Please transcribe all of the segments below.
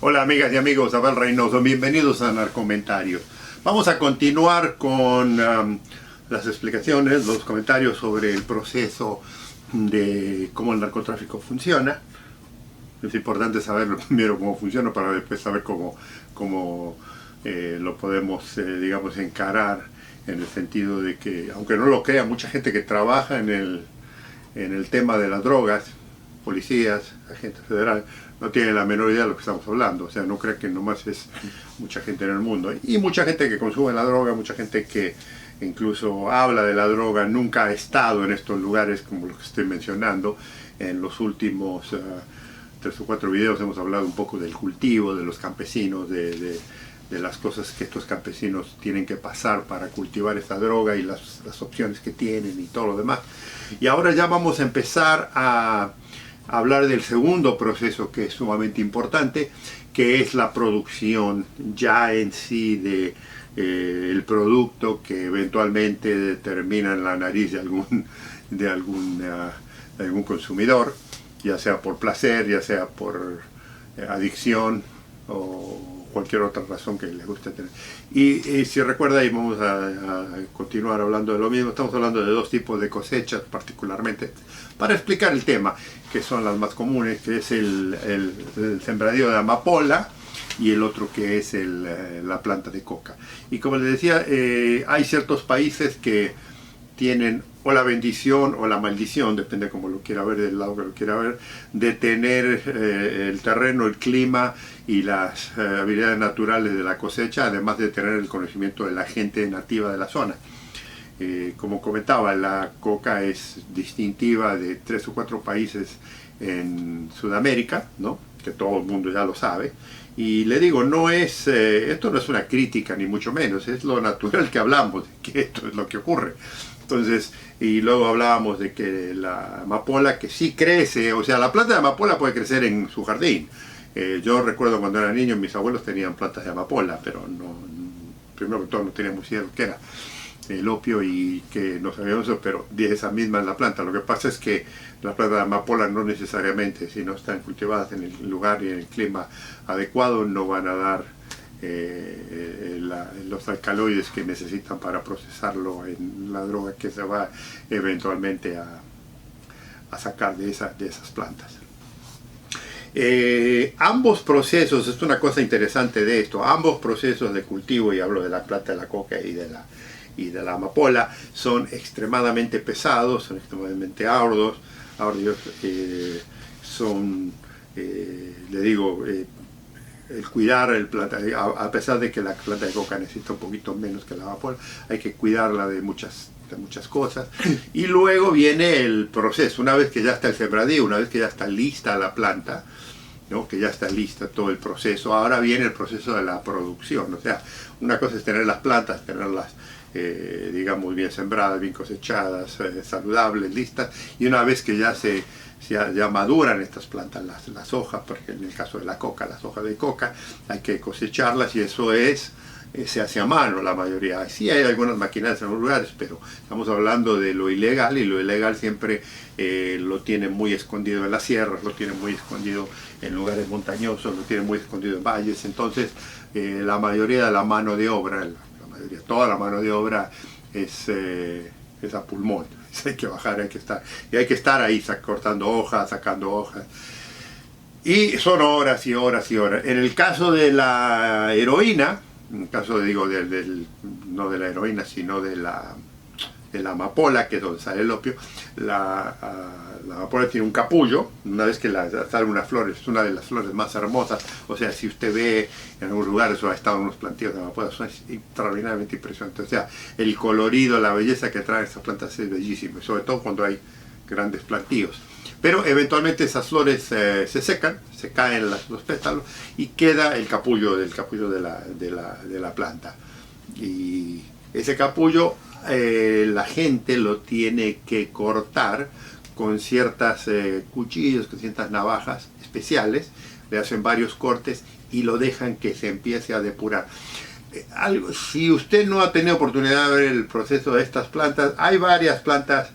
Hola amigas y amigos, Abel Reynoso, bienvenidos a Narcomentarios. Vamos a continuar con las explicaciones, los comentarios sobre el proceso de cómo el narcotráfico funciona. Es importante saber primero cómo funciona para después saber cómo lo podemos, digamos, encarar, en el sentido de que, aunque no lo crea, mucha gente que trabaja en el tema de las drogas, policías, agentes federales, no tienen la menor idea de lo que estamos hablando. O sea, no creen que nomás es mucha gente en el mundo. Y mucha gente que consume la droga, mucha gente que incluso habla de la droga, nunca ha estado en estos lugares como los que estoy mencionando. En los últimos 3 o 4 videos hemos hablado un poco del cultivo, de los campesinos, de las cosas que estos campesinos tienen que pasar para cultivar esta droga y las opciones que tienen y todo lo demás. Y ahora ya vamos a empezar a hablar del segundo proceso, que es sumamente importante, que es la producción ya en sí de el producto que eventualmente termina en la nariz de algún consumidor, ya sea por placer, ya sea por adicción o cualquier otra razón que le guste tener. Y si recuerda, y vamos a continuar hablando de lo mismo, estamos hablando de 2 tipos de cosechas particularmente para explicar el tema, que son las más comunes, que es el sembradío de amapola y el otro que es la planta de coca. Y como les decía, hay ciertos países que tienen o la bendición o la maldición, depende como lo quiera ver, del lado que lo quiera ver, de tener el terreno, el clima y las habilidades naturales de la cosecha, además de tener el conocimiento de la gente nativa de la zona. Como comentaba, la coca es distintiva de 3 o 4 países en Sudamérica, ¿no?, que todo el mundo ya lo sabe. Y le digo, esto no es una crítica ni mucho menos, es lo natural que hablamos, que esto es lo que ocurre. Entonces, y luego hablábamos de que la amapola, que sí crece, o sea, la planta de amapola puede crecer en su jardín. Yo recuerdo cuando era niño, mis abuelos tenían plantas de amapola, pero primero que todo no teníamos idea de lo que era el opio y que no sabíamos eso, pero de esa misma es la planta. Lo que pasa es que las plantas de amapola no necesariamente, si no están cultivadas en el lugar y en el clima adecuado, no van a dar los alcaloides que necesitan para procesarlo en la droga que se va eventualmente a sacar de esas plantas. Ambos procesos, esto es una cosa interesante de esto, ambos procesos de cultivo, y hablo de la planta de la coca y de la amapola, son extremadamente pesados, son extremadamente arduos, le digo, el cuidar el planta, a pesar de que la planta de coca necesita un poquito menos que la amapola, hay que cuidarla de muchas cosas. Y luego viene el proceso, una vez que ya está el sembradío, una vez que ya está lista la planta, ¿no?, que ya está lista todo el proceso, ahora viene el proceso de la producción. O sea, una cosa es tener las plantas, tenerlas digamos bien sembradas, bien cosechadas, saludables, listas, y una vez que ya maduran estas plantas, las hojas, porque en el caso de la coca, las hojas de coca, hay que cosecharlas, y eso se hace a mano la mayoría. Sí hay algunas maquinarias en algunos lugares, pero estamos hablando de lo ilegal, y lo ilegal siempre lo tienen muy escondido en las sierras, lo tienen muy escondido en lugares montañosos, lo tienen muy escondido en valles. Entonces la mayoría de la mano de obra, toda la mano de obra es a pulmón. Hay que bajar, hay que estar ahí cortando hojas, sacando hojas, y son horas y horas y horas. En el caso de la heroína, en el caso no de la heroína, sino de la amapola, que es donde sale el opio, la amapola tiene un capullo. Una vez que sale una flor, es una de las flores más hermosas. O sea, si usted ve en algunos lugares o ha estado en unos plantíos de amapola, son extraordinariamente impresionantes. O sea, el colorido, la belleza que traen estas plantas es bellísimo, sobre todo cuando hay grandes plantíos. Pero eventualmente esas flores se secan, se caen los pétalos, y queda el capullo de la planta. Y ese capullo la gente lo tiene que cortar con ciertas cuchillos, con ciertas navajas especiales. Le hacen varios cortes y lo dejan que se empiece a depurar. Si usted no ha tenido oportunidad de ver el proceso de estas plantas, hay varias plantas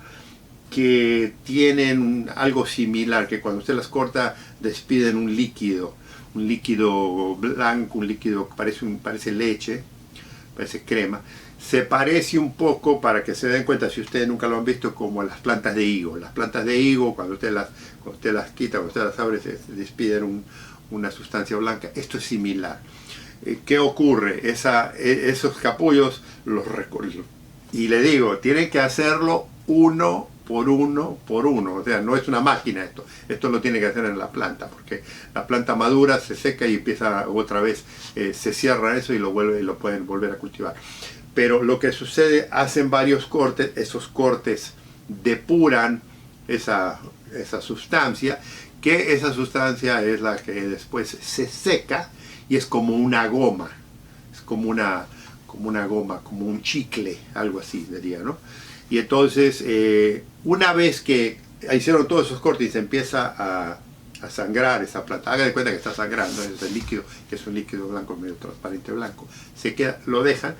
que tienen algo similar, que cuando usted las corta despiden un líquido, un líquido blanco, un líquido que parece leche, parece crema. Se parece un poco, para que se den cuenta, si ustedes nunca lo han visto, como a las plantas de higo. Las plantas de higo, cuando usted las quita, cuando usted las abre, se despiden una sustancia blanca. Esto es similar. ¿Qué ocurre? Esos capullos los recorren. Y le digo, tienen que hacerlo uno por uno por uno. O sea, no es una máquina esto. Esto lo tiene que hacer en la planta, porque la planta madura, se seca y empieza otra vez, se cierra eso y lo pueden volver a cultivar. Pero lo que sucede, hacen varios cortes, esos cortes depuran esa sustancia, que esa sustancia es la que después se seca y es como una goma, es como una goma, como un chicle, algo así diría, ¿no? Y entonces, una vez que hicieron todos esos cortes y se empieza a sangrar esa planta, haga de cuenta que está sangrando, es el líquido, que es un líquido blanco, medio transparente blanco, se queda, lo dejan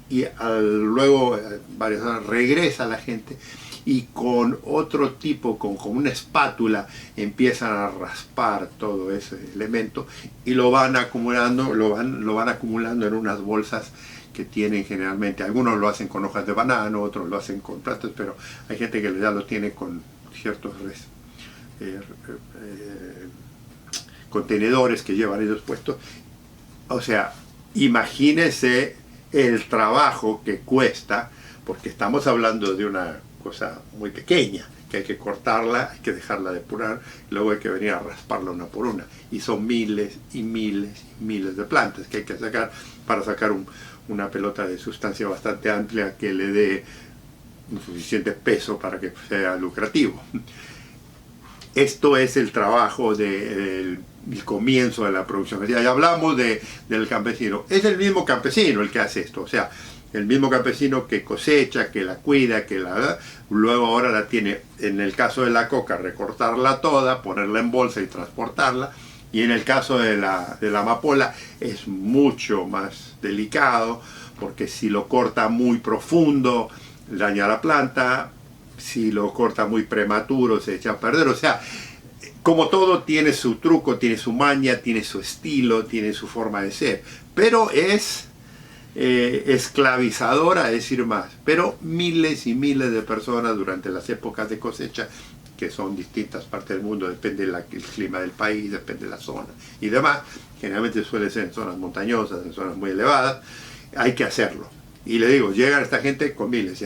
y luego, varias horas, regresa la gente y con otro tipo, con una espátula, empiezan a raspar todo ese elemento y lo van acumulando, lo van acumulando en unas bolsas que tienen generalmente, algunos lo hacen con hojas de banano, otros lo hacen con plantas, pero hay gente que ya lo tiene con ciertos contenedores que llevan ellos puestos. O sea, imagínense el trabajo que cuesta, porque estamos hablando de una cosa muy pequeña, que hay que cortarla, hay que dejarla depurar, luego hay que venir a rasparla una por una, y son miles y miles y miles de plantas que hay que sacar para sacar una pelota de sustancia bastante amplia que le dé un suficiente peso para que sea lucrativo. Esto es el trabajo del comienzo de la producción. Ya hablamos del campesino. Es el mismo campesino el que hace esto. O sea, el mismo campesino que cosecha, que la cuida, que luego ahora la tiene, en el caso de la coca, recortarla toda, ponerla en bolsa y transportarla. Y en el caso de la amapola es mucho más delicado, porque si lo corta muy profundo, daña la planta. Si lo corta muy prematuro, se echa a perder. O sea, como todo, tiene su truco, tiene su maña, tiene su estilo, tiene su forma de ser. Pero es esclavizadora, a decir más. Pero miles y miles de personas durante las épocas de cosecha, que son distintas partes del mundo, depende del clima del país, depende de la zona y demás, generalmente suele ser en zonas montañosas, en zonas muy elevadas, hay que hacerlo. Y le digo, llegan esta gente con miles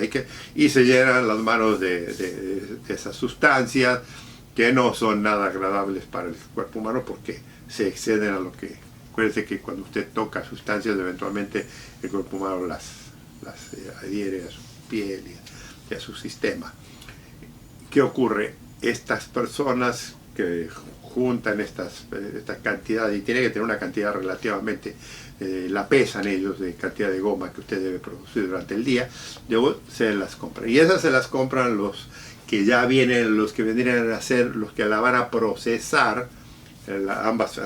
y se llenan las manos de esas sustancias que no son nada agradables para el cuerpo humano, porque se exceden a lo que... Acuérdense que cuando usted toca sustancias, eventualmente el cuerpo humano las adhiere a su piel y a su sistema. ¿Qué ocurre? Estas personas que juntan esta cantidad, y tiene que tener una cantidad relativamente, la pesan ellos, de cantidad de goma que usted debe producir durante el día, luego se las compran. Y esas se las compran los que ya vienen, los que vendrían a ser, los que la van a procesar, ambas.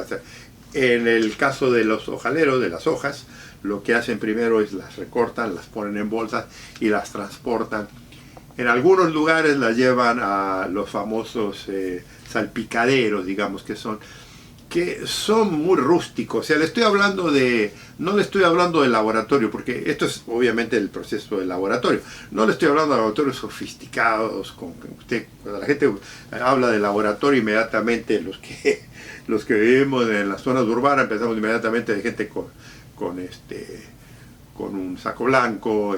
En el caso de los hojaleros, de las hojas, lo que hacen primero es las recortan, las ponen en bolsas y las transportan. En algunos lugares las llevan a los famosos salpicaderos, digamos, que son muy rústicos. O sea, no le estoy hablando de laboratorio, porque esto es obviamente el proceso del laboratorio. No le estoy hablando de laboratorios sofisticados. Cuando la gente habla de laboratorio, inmediatamente los que vivimos en las zonas urbanas, pensamos inmediatamente de gente con un saco blanco,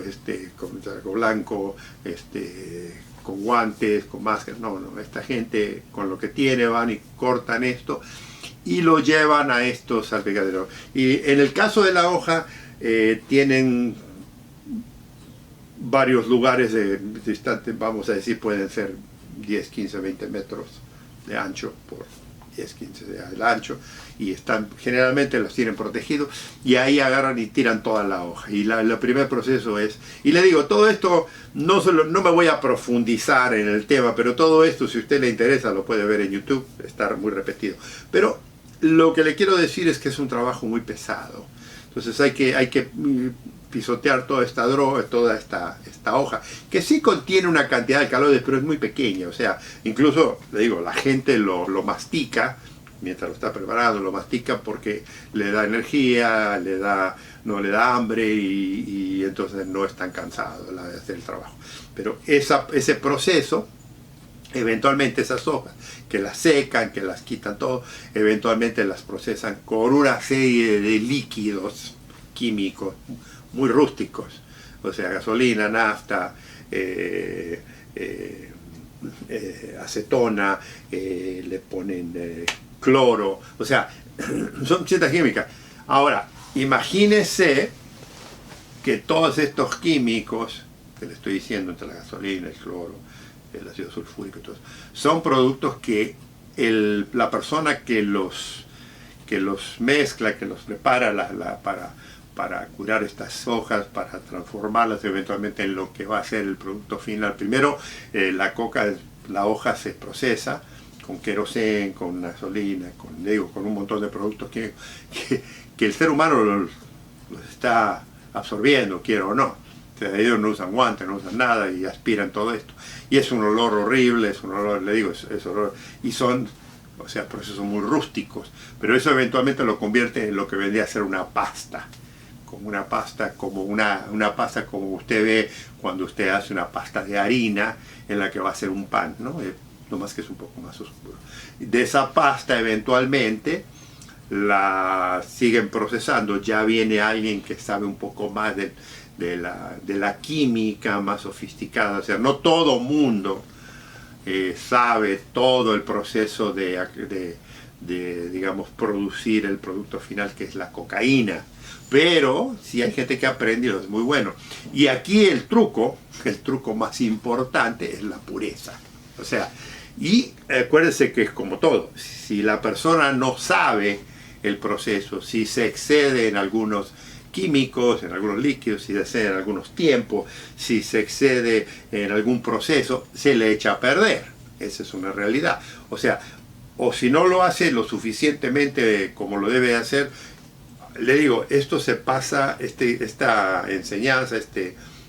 con guantes, con máscaras. No, esta gente con lo que tiene van y cortan esto y lo llevan a estos salpicaderos. Y en el caso de la hoja, tienen varios lugares distantes, vamos a decir, pueden ser 10, 15, 20 metros de ancho por 10, 15 de ancho, y generalmente los tienen protegidos, y ahí agarran y tiran toda la hoja. Y el primer proceso es, y le digo, todo esto, no me voy a profundizar en el tema, pero todo esto, si a usted le interesa, lo puede ver en YouTube, está muy repetido. Pero lo que le quiero decir es que es un trabajo muy pesado. Entonces hay que pisotear toda esta hoja, que sí contiene una cantidad de caloides, pero es muy pequeña. O sea, incluso, le digo, la gente lo mastica mientras lo está preparando, lo mastica porque le da energía, no le da hambre y entonces no es tan cansado de hacer el trabajo. Pero ese proceso, eventualmente esas hojas, que las secan, que las quitan todo, eventualmente las procesan con una serie de líquidos químicos muy rústicos, o sea, gasolina, nafta, acetona, le ponen cloro, o sea, son ciertas químicas. Ahora, imagínese que todos estos químicos que le estoy diciendo, entre la gasolina, el cloro, el ácido sulfúrico y todo eso, son productos que la persona que los mezcla, que los prepara para curar estas hojas, para transformarlas eventualmente en lo que va a ser el producto final. Primero, la hoja se procesa con queroseno, con gasolina, con un montón de productos que el ser humano los está absorbiendo, quiera o no. O sea, ellos no usan guantes, no usan nada y aspiran todo esto. Y es un olor horrible, es un olor, le digo, es olor. Y son, o sea, procesos muy rústicos. Pero eso eventualmente lo convierte en lo que vendría a ser una pasta. Como una pasta, una pasta como usted ve cuando usted hace una pasta de harina en la que va a hacer un pan, ¿no? Lo más que es un poco más oscuro. De esa pasta eventualmente la siguen procesando. Ya viene alguien que sabe un poco más de la química más sofisticada. O sea, no todo mundo sabe todo el proceso de, digamos, producir el producto final, que es la cocaína. Pero sí hay gente que aprende y lo es muy bueno. Y aquí el truco más importante es la pureza. O sea, y acuérdense que es como todo. Si la persona no sabe el proceso, si se excede en algunos químicos, en algunos líquidos, si se excede en algunos tiempos, si se excede en algún proceso, se le echa a perder. Esa es una realidad. O sea, o si no lo hace lo suficientemente como lo debe hacer, le digo, esto se pasa, esta enseñanza,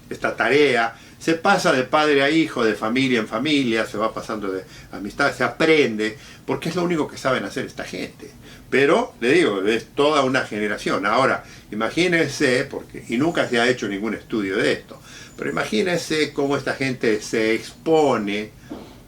esta tarea, se pasa de padre a hijo, de familia en familia, se va pasando de amistad, se aprende, porque es lo único que saben hacer esta gente. Pero, le digo, es toda una generación. Ahora, imagínense, y nunca se ha hecho ningún estudio de esto, pero imagínense cómo esta gente se expone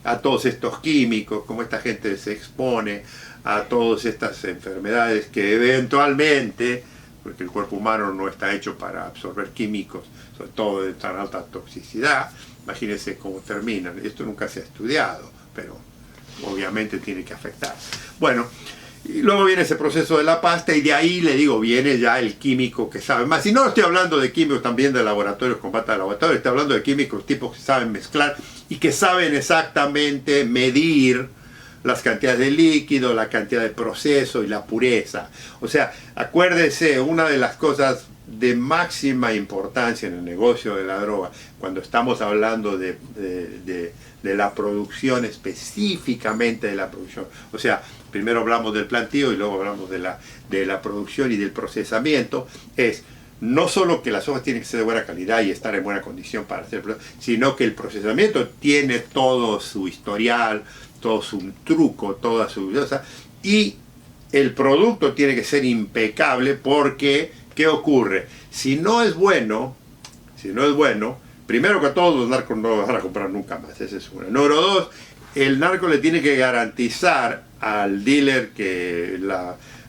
a todos estos químicos, cómo esta gente se expone a todas estas enfermedades que eventualmente, porque el cuerpo humano no está hecho para absorber químicos, sobre todo de tan alta toxicidad, imagínense cómo terminan. Esto nunca se ha estudiado, pero obviamente tiene que afectar. Bueno, y luego viene ese proceso de la pasta y de ahí, le digo, viene ya el químico que sabe más. Y no estoy hablando de químicos también de laboratorios, con pata de laboratorio, estoy hablando de químicos tipos que saben mezclar y que saben exactamente medir las cantidades de líquido, la cantidad de proceso y la pureza. O sea, acuérdese, una de las cosas de máxima importancia en el negocio de la droga, cuando estamos hablando de la producción, específicamente de la producción, o sea, primero hablamos del planteo y luego hablamos de la producción y del procesamiento, es no solo que las hojas tienen que ser de buena calidad y estar en buena condición para hacer, sino que el procesamiento tiene todo su historial, todo su truco, toda su cosa, y el producto tiene que ser impecable porque, ¿qué ocurre? Si no es bueno, primero que todo, los narcos no lo van a comprar nunca más, esa es una. Número dos, el narco le tiene que garantizar al dealer que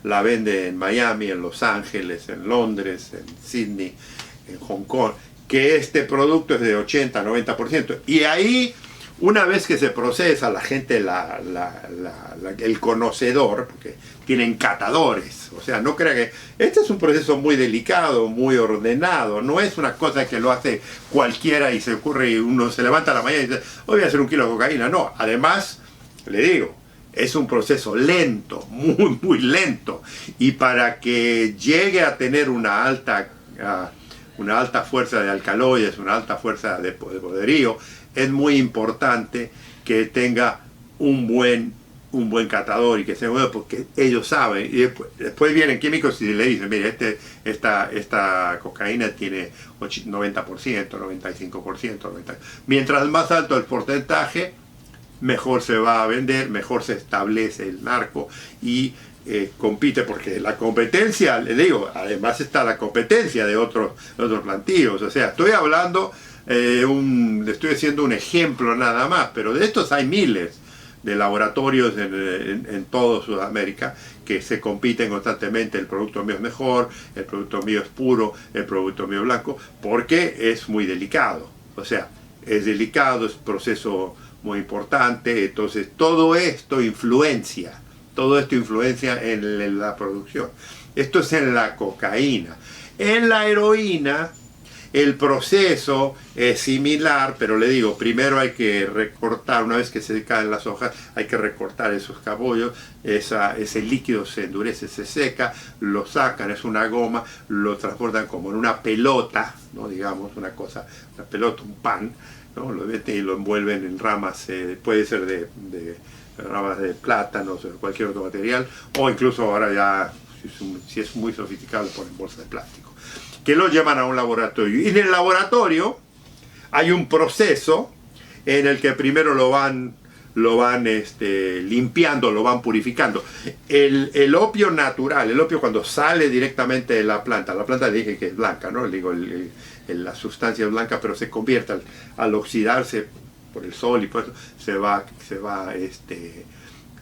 la vende en Miami, en Los Ángeles, en Londres, en Sydney, en Hong Kong, que este producto es de 80-90%. Y ahí, una vez que se procesa, la gente, el conocedor, porque tienen catadores, o sea, no crea que este es un proceso muy delicado, muy ordenado, no es una cosa que lo hace cualquiera y se ocurre y uno se levanta a la mañana y dice, hoy voy a hacer 1 kilo de cocaína. No, además, le digo, es un proceso lento, muy, muy lento, y para que llegue a tener una alta fuerza de alcaloides, una alta fuerza de poderío, es muy importante que tenga un buen catador y que sea bueno, porque ellos saben. Y después vienen químicos y le dicen, mire, esta cocaína tiene 90%, 95%, 90%. Mientras más alto el porcentaje, mejor se va a vender, mejor se establece el narco y compite, porque la competencia, le digo, además está la competencia de otros plantíos. O sea, estoy hablando, le estoy haciendo un ejemplo nada más, pero de estos hay miles de laboratorios en todo Sudamérica que se compiten constantemente. El producto mío es mejor, el producto mío es puro, el producto mío es blanco, porque es muy delicado. O sea, es delicado, es un proceso muy importante. Entonces todo esto influencia en la producción. Esto es en la cocaína. En la heroína el proceso es similar, pero le digo, primero hay que recortar, una vez que se caen las hojas, hay que recortar esos cabellos, ese líquido se endurece, se seca, lo sacan, es una goma, lo transportan como en una pelota, ¿no? Digamos, una pelota, un pan, ¿no? Lo meten y lo envuelven en ramas, puede ser de ramas de plátanos o cualquier otro material, o incluso ahora ya, si es muy sofisticado, lo ponen en bolsas de plástico, que lo llevan a un laboratorio. Y en el laboratorio hay un proceso en el que primero lo van limpiando, lo van purificando. El opio natural, el opio cuando sale directamente de la planta dije que es blanca, ¿no? Digo, la sustancia es blanca, pero se convierte al oxidarse por el sol y por eso se va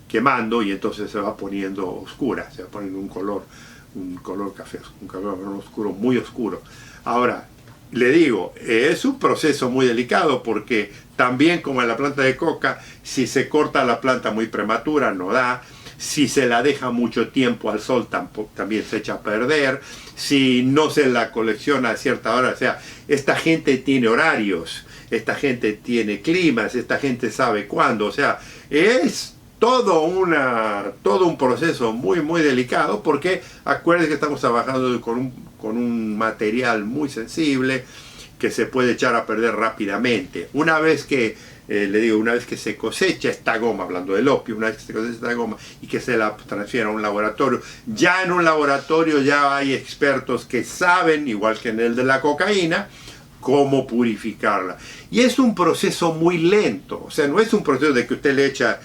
quemando, y entonces se va poniendo oscura, se va poniendo un color café, un color oscuro, muy oscuro. Ahora, le digo, es un proceso muy delicado, porque también como en la planta de coca, si se corta la planta muy prematura no da, si se la deja mucho tiempo al sol también se echa a perder, si no se la colecciona a cierta hora. O sea, esta gente tiene horarios, esta gente tiene climas, esta gente sabe cuándo. O sea, es todo un proceso muy muy delicado, porque acuérdense que estamos trabajando con un material muy sensible que se puede echar a perder rápidamente. Una vez que una vez que se cosecha esta goma, hablando del opio, una vez que se cosecha esta goma y que se la transfiere a un laboratorio, ya en un laboratorio ya hay expertos que saben, igual que en el de la cocaína, cómo purificarla. Y es un proceso muy lento, o sea, no es un proceso de que usted le echa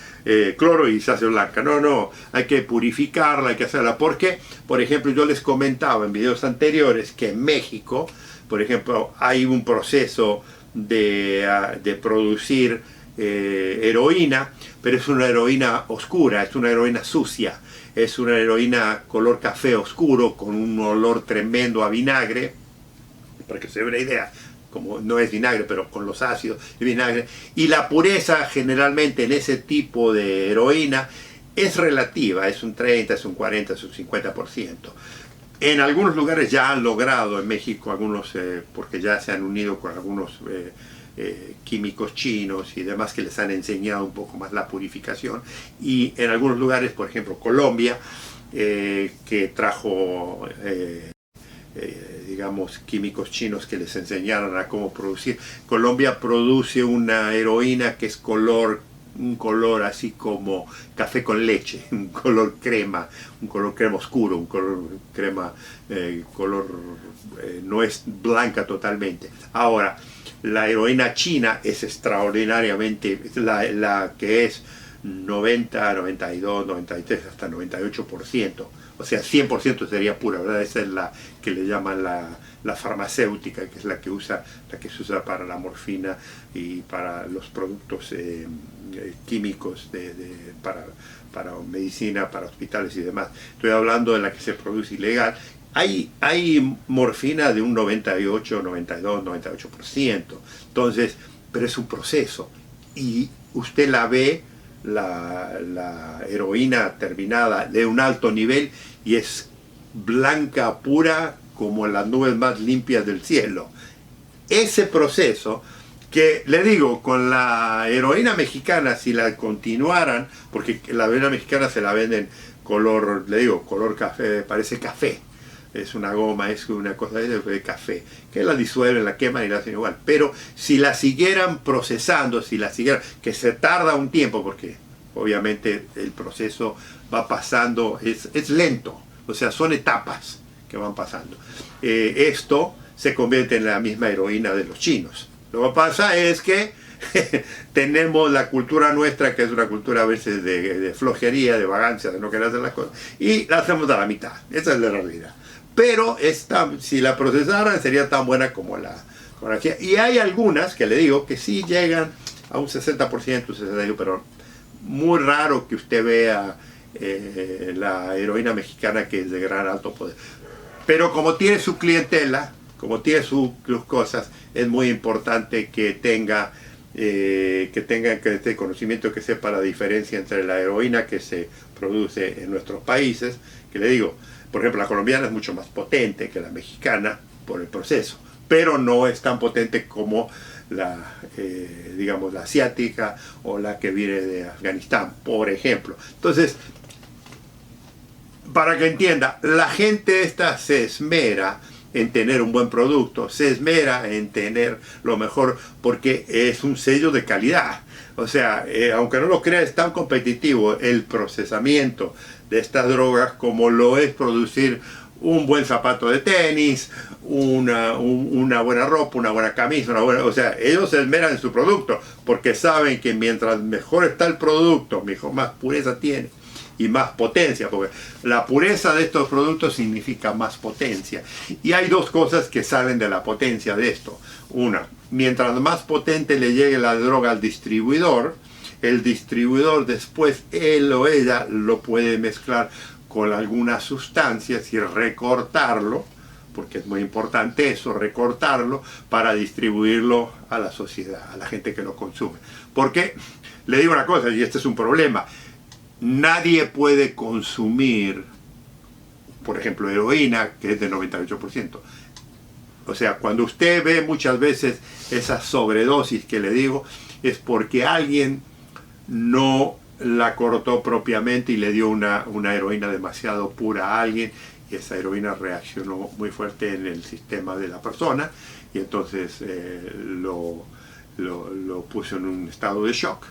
cloro y se hace blanca. No, hay que purificarla, hay que hacerla, porque, por ejemplo, yo les comentaba en videos anteriores que en México, por ejemplo, hay un proceso de producir heroína, pero es una heroína oscura, es una heroína sucia, es una heroína color café oscuro, con un olor tremendo a vinagre, para que se dé una idea, como no es vinagre, pero con los ácidos de vinagre. Y la pureza generalmente en ese tipo de heroína es relativa, es un 30, es un 40, es un 50%. En algunos lugares ya han logrado, en México, algunos, porque ya se han unido con algunos químicos chinos y demás, que les han enseñado un poco más la purificación. Y en algunos lugares, por ejemplo Colombia, que trajo digamos, químicos chinos que les enseñaron a cómo producir. Colombia produce una heroína que es un color así como café con leche, un color crema oscuro, un color crema, no es blanca totalmente. Ahora, la heroína china es extraordinariamente, la que es 90, 92, 93, hasta 98%. O sea, 100% sería pura, ¿verdad? Esa es la que le llaman la farmacéutica, que es la que se usa para la morfina y para los productos químicos para medicina, para hospitales y demás. Estoy hablando de la que se produce ilegal. Hay morfina de un 98, 92, 98%. Entonces, pero es un proceso. Y usted la ve, la heroína terminada de un alto nivel, y es blanca pura como las nubes más limpias del cielo. Ese proceso, que le digo, con la heroína mexicana, si la continuaran, porque la heroína mexicana se la venden color, le digo, color café, parece café, es una goma, es una cosa de café, que la disuelven, la queman y la hacen igual. Pero si la siguieran procesando, que se tarda un tiempo, porque obviamente el proceso va pasando, es lento, o sea, son etapas que van pasando. Esto se convierte en la misma heroína de los chinos. Lo que pasa es que tenemos la cultura nuestra, que es una cultura a veces de flojería, de vagancia, de no querer hacer las cosas, y la hacemos a la mitad. Esa es la realidad. Pero si la procesaran sería tan buena como la hacía. Y hay algunas, que le digo, que sí llegan a un 60%, 60%, pero muy raro que usted vea la heroína mexicana, que es de gran alto poder. Pero como tiene su clientela, como tiene sus cosas, es muy importante que tenga este conocimiento, que sepa la diferencia entre la heroína que se produce en nuestros países, que le digo, por ejemplo, la colombiana es mucho más potente que la mexicana por el proceso, pero no es tan potente como digamos, la asiática o la que viene de Afganistán, por ejemplo. Entonces, para que entienda, la gente esta se esmera en tener un buen producto, se esmera en tener lo mejor, porque es un sello de calidad. O sea, aunque no lo crea, es tan competitivo el procesamiento de estas drogas como lo es producir un buen zapato de tenis, una buena ropa, una buena camisa, o sea, ellos se esmeran en su producto, porque saben que mientras mejor está el producto, mejor, más pureza tiene y más potencia, porque la pureza de estos productos significa más potencia. Y hay dos cosas que salen de la potencia de esto. Una, mientras más potente le llegue la droga al distribuidor, el distribuidor después, él o ella, lo puede mezclar con algunas sustancias y recortarlo, porque es muy importante eso, recortarlo para distribuirlo a la sociedad, a la gente que lo consume. Porque, le digo una cosa, y este es un problema, nadie puede consumir, por ejemplo, heroína, que es del 98%. O sea, cuando usted ve muchas veces esa sobredosis que le digo, es porque alguien no la cortó propiamente y le dio una heroína demasiado pura a alguien, y esa heroína reaccionó muy fuerte en el sistema de la persona, y entonces lo puso en un estado de shock,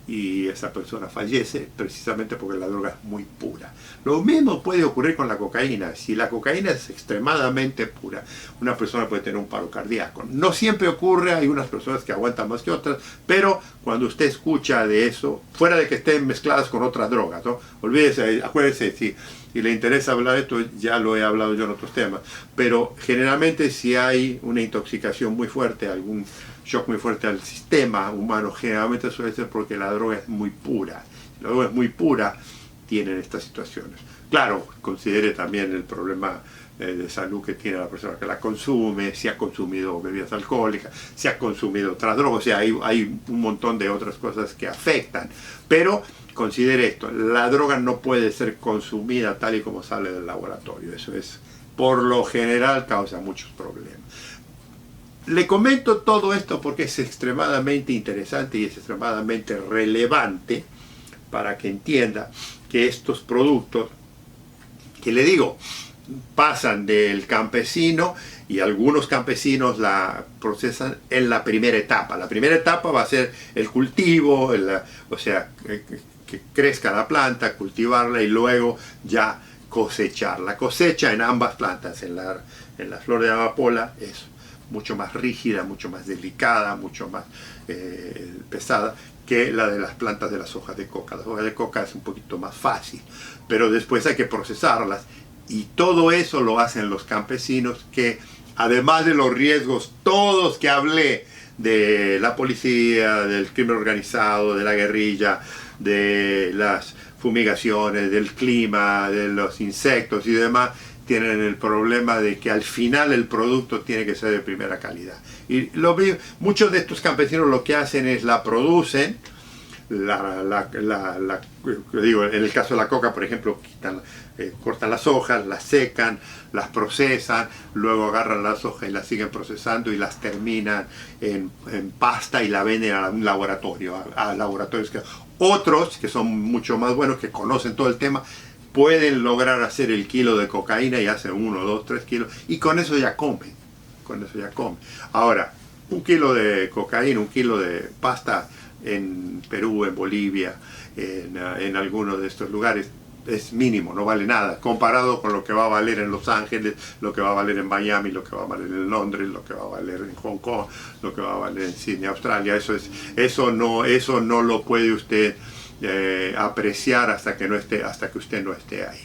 y esa persona fallece precisamente porque la droga es muy pura. Lo mismo puede ocurrir con la cocaína. Si la cocaína es extremadamente pura, una persona puede tener un paro cardíaco. No siempre ocurre, hay unas personas que aguantan más que otras, pero cuando usted escucha de eso, fuera de que estén mezcladas con otras drogas, ¿no? Olvídese, acuérdese, si le interesa hablar de esto, ya lo he hablado yo en otros temas, pero generalmente si hay una intoxicación muy fuerte, algún shock muy fuerte al sistema humano, generalmente suele ser porque la droga es muy pura. Si la droga es muy pura, tienen estas situaciones. Claro, considere también el problema de salud que tiene la persona que la consume, si ha consumido bebidas alcohólicas, si ha consumido otras drogas, o sea, hay un montón de otras cosas que afectan. Pero considere esto, la droga no puede ser consumida tal y como sale del laboratorio. Eso es, por lo general, causa muchos problemas. Le comento todo esto porque es extremadamente interesante y es extremadamente relevante para que entienda que estos productos, que le digo, pasan del campesino, y algunos campesinos la procesan en la primera etapa. La primera etapa va a ser el cultivo, o sea, que crezca la planta, cultivarla y luego ya cosechar. La cosecha en ambas plantas, en la flor de amapola, es mucho más rígida, mucho más delicada, mucho más pesada que la de las plantas de las hojas de coca. Las hojas de coca es un poquito más fácil, pero después hay que procesarlas, y todo eso lo hacen los campesinos, que además de los riesgos todos que hablé, de la policía, del crimen organizado, de la guerrilla, de las fumigaciones, del clima, de los insectos y demás, tienen el problema de que al final el producto tiene que ser de primera calidad. Y muchos de estos campesinos lo que hacen es la producen, digo, en el caso de la coca, por ejemplo, cortan las hojas, las secan, las procesan, luego agarran las hojas y las siguen procesando y las terminan en pasta y la venden a un laboratorio, a laboratorios otros que son mucho más buenos, que conocen todo el tema, pueden lograr hacer el kilo de cocaína y hacen 1, 2, 3 kilos, y con eso ya comen, Ahora, un kilo de cocaína, un kilo de pasta en Perú, en Bolivia, en algunos de estos lugares, es mínimo, no vale nada, comparado con lo que va a valer en Los Ángeles, lo que va a valer en Miami, lo que va a valer en Londres, lo que va a valer en Hong Kong, lo que va a valer en Sydney, Australia. Eso no lo puede usted apreciar hasta que usted no esté ahí.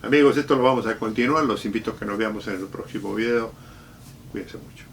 Amigos, esto lo vamos a continuar. Los invito a que nos veamos en el próximo video. Cuídense mucho.